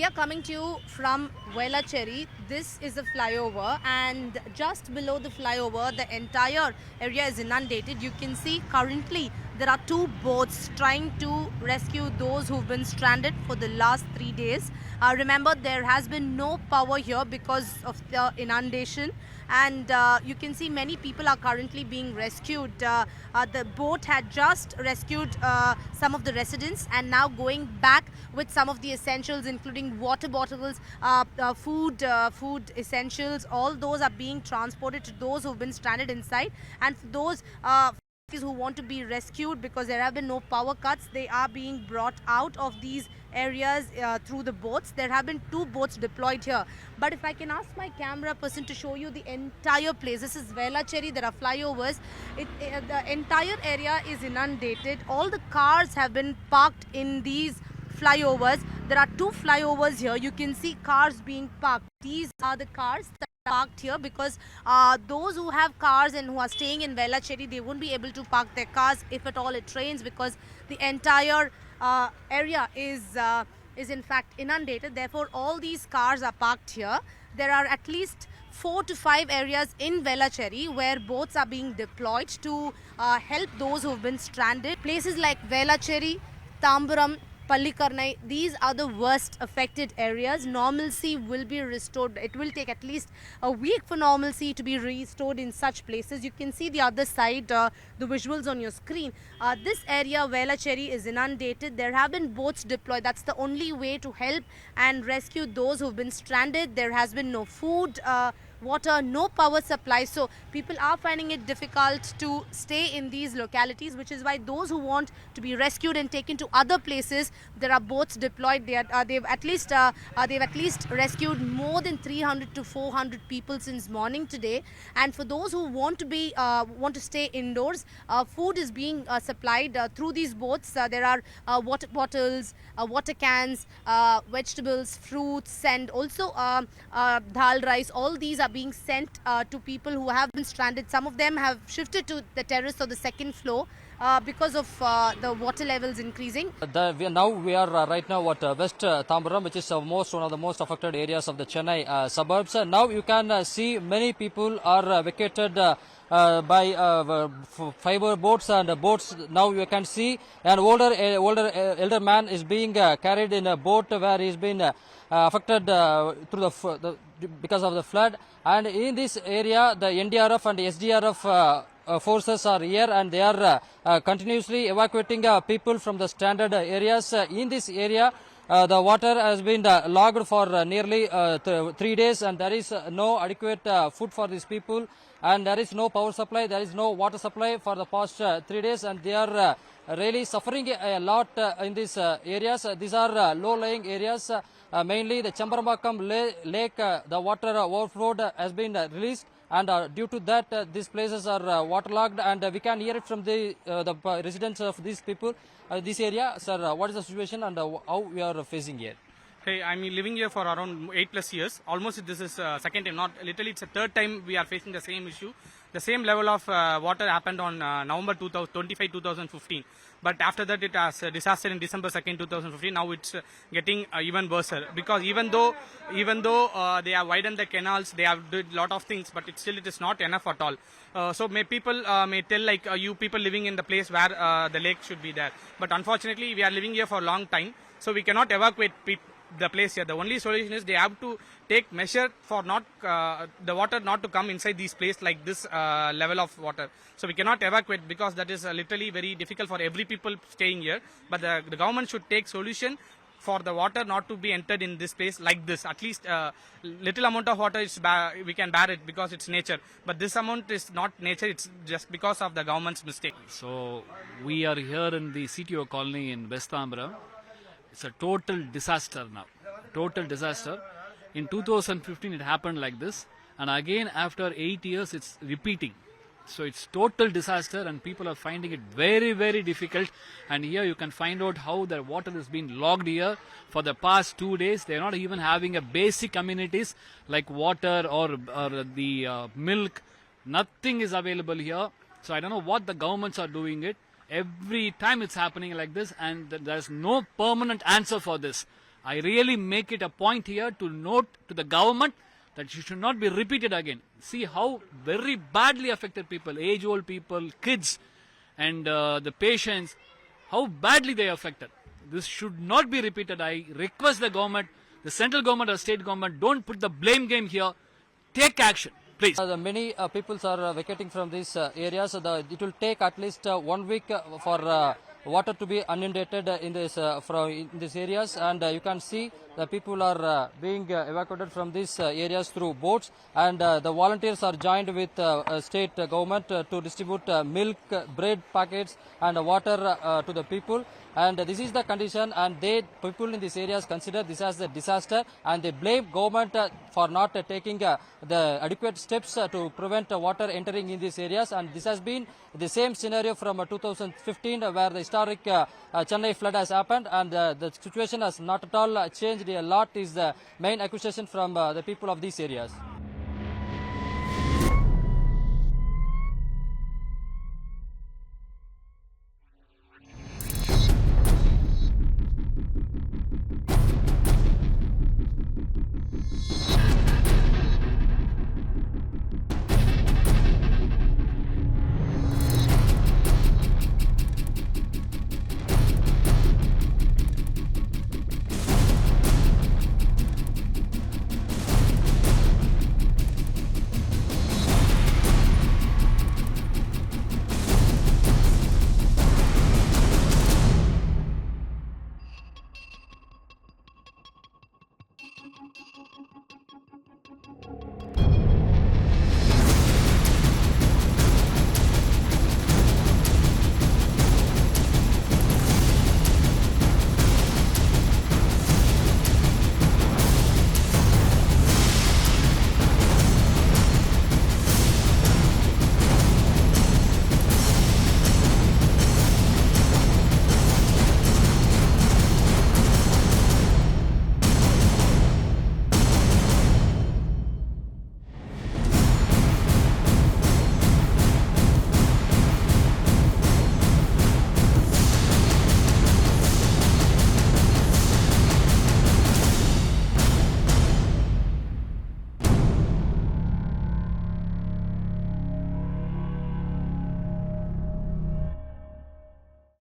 We are coming to you from Velachery. This is a flyover, and just below the flyover, the entire area is inundated. You can see currently there are two boats trying to rescue those who've been stranded for the last 3 days. Remember, there has been no power here because of the inundation, and you can see many people are currently being rescued. The boat had just rescued some of the residents and now going back with some of the essentials, including water bottles, food essentials. All those are being transported to those who've been stranded inside, and for those who want to be rescued because there have been no power cuts, they are being brought out of these areas through the boats. There have been 2 boats deployed here, but if I can ask my camera person to show you the entire place. This is Velachery. There are flyovers. The entire area is inundated. All the cars have been parked in these flyovers. There are 2 flyovers here. You can see cars being parked. These are the cars that are parked here because those who have cars and who are staying in Velachery, they won't be able to park their cars if at all it rains, because the entire area is in fact inundated. Therefore, all these cars are parked here. There are at least 4 to 5 areas in Velachery where boats are being deployed to help those who have been stranded. Places like Velachery, Tamburam, Pallikarnai, these are the worst affected areas. Normalcy will be restored. It will take at least a week for normalcy to be restored in such places. You can see the other side, the visuals on your screen. This area, Velachery, is inundated. There have been boats deployed. That's the only way to help and rescue those who've been stranded. There has been no food, water, no power supply, so people are finding it difficult to stay in these localities, which is why those who want to be rescued and taken to other places, there are boats deployed. They've at least rescued more than 300 to 400 people since morning today. And for those who want to stay indoors, food is being supplied through these boats. There are water bottles, water cans, vegetables, fruits, and also dal rice. All these are being sent to people who have been stranded. Some of them have shifted to the terrace or the second floor because of the water levels increasing. We are right now at West Tamburam, which is one of the most affected areas of the Chennai suburbs. Now you can see many people are vacated by fiber boats and boats. Now you can see an elder man is being carried in a boat where he's been affected because of the flood. And in this area, the NDRF and SDRF forces are here, and they are continuously evacuating people from the stranded areas. In this area, the water has been logged for nearly 3 days, and there is no adequate food for these people, and there is no power supply, there is no water supply for the past 3 days, and they are really suffering a lot in these areas. These are low-lying areas. Mainly the Chambarambakam lake, the water overflowed has been released, and due to that these places are waterlogged, and we can hear it from the residents of these people, this area. Sir, what is the situation and how we are facing here? Hey, I'm living here for around 8+ years. Almost this is second time, not literally it's a third time we are facing the same issue. The same level of water happened on November 25, 2015. But after that it has a disaster in December 2nd, 2015. Now it's getting even worse, because even though they have widened the canals, they have did lot of things, but it is not enough at all. So people may tell like you people living in the place where the lake should be there. But unfortunately we are living here for a long time, so we cannot evacuate the place here. The only solution is they have to take measure for not the water not to come inside these places like this level of water. So we cannot evacuate because that is literally very difficult for every people staying here. But the government should take solution for the water not to be entered in this place like this. At least little amount of water is we can bear it because it's nature. But this amount is not nature. It's just because of the government's mistake. So we are here in the CTO colony in West Tamburam. It's a total disaster now. Total disaster. In 2015 it happened like this, and again after 8 years it's repeating. So it's total disaster, and people are finding it very, very difficult. And here you can find out how the water is being logged here for the past 2 days. They're not even having a basic amenities like water or the milk. Nothing is available here. So I don't know what the governments are doing it. Every time it's happening like this, and there's no permanent answer for this. I really make it a point here to note to the government that it should not be repeated again. See how very badly affected people, age-old people, kids, and the patients, how badly they are affected. This should not be repeated. I request the government, the central government or state government, don't put the blame game here. Take action, please. Many people are vacating from these areas. It will take at least 1 week for water to be inundated in these areas, and you can see the people are being evacuated from these areas through boats, and the volunteers are joined with state government to distribute milk, bread packets and water to the people. And this is the condition, and people in these areas consider this as a disaster, and they blame government for not taking the adequate steps to prevent water entering in these areas. And this has been the same scenario from 2015 where the historic Chennai flood has happened, and the situation has not at all changed a lot is the main accusation from the people of these areas.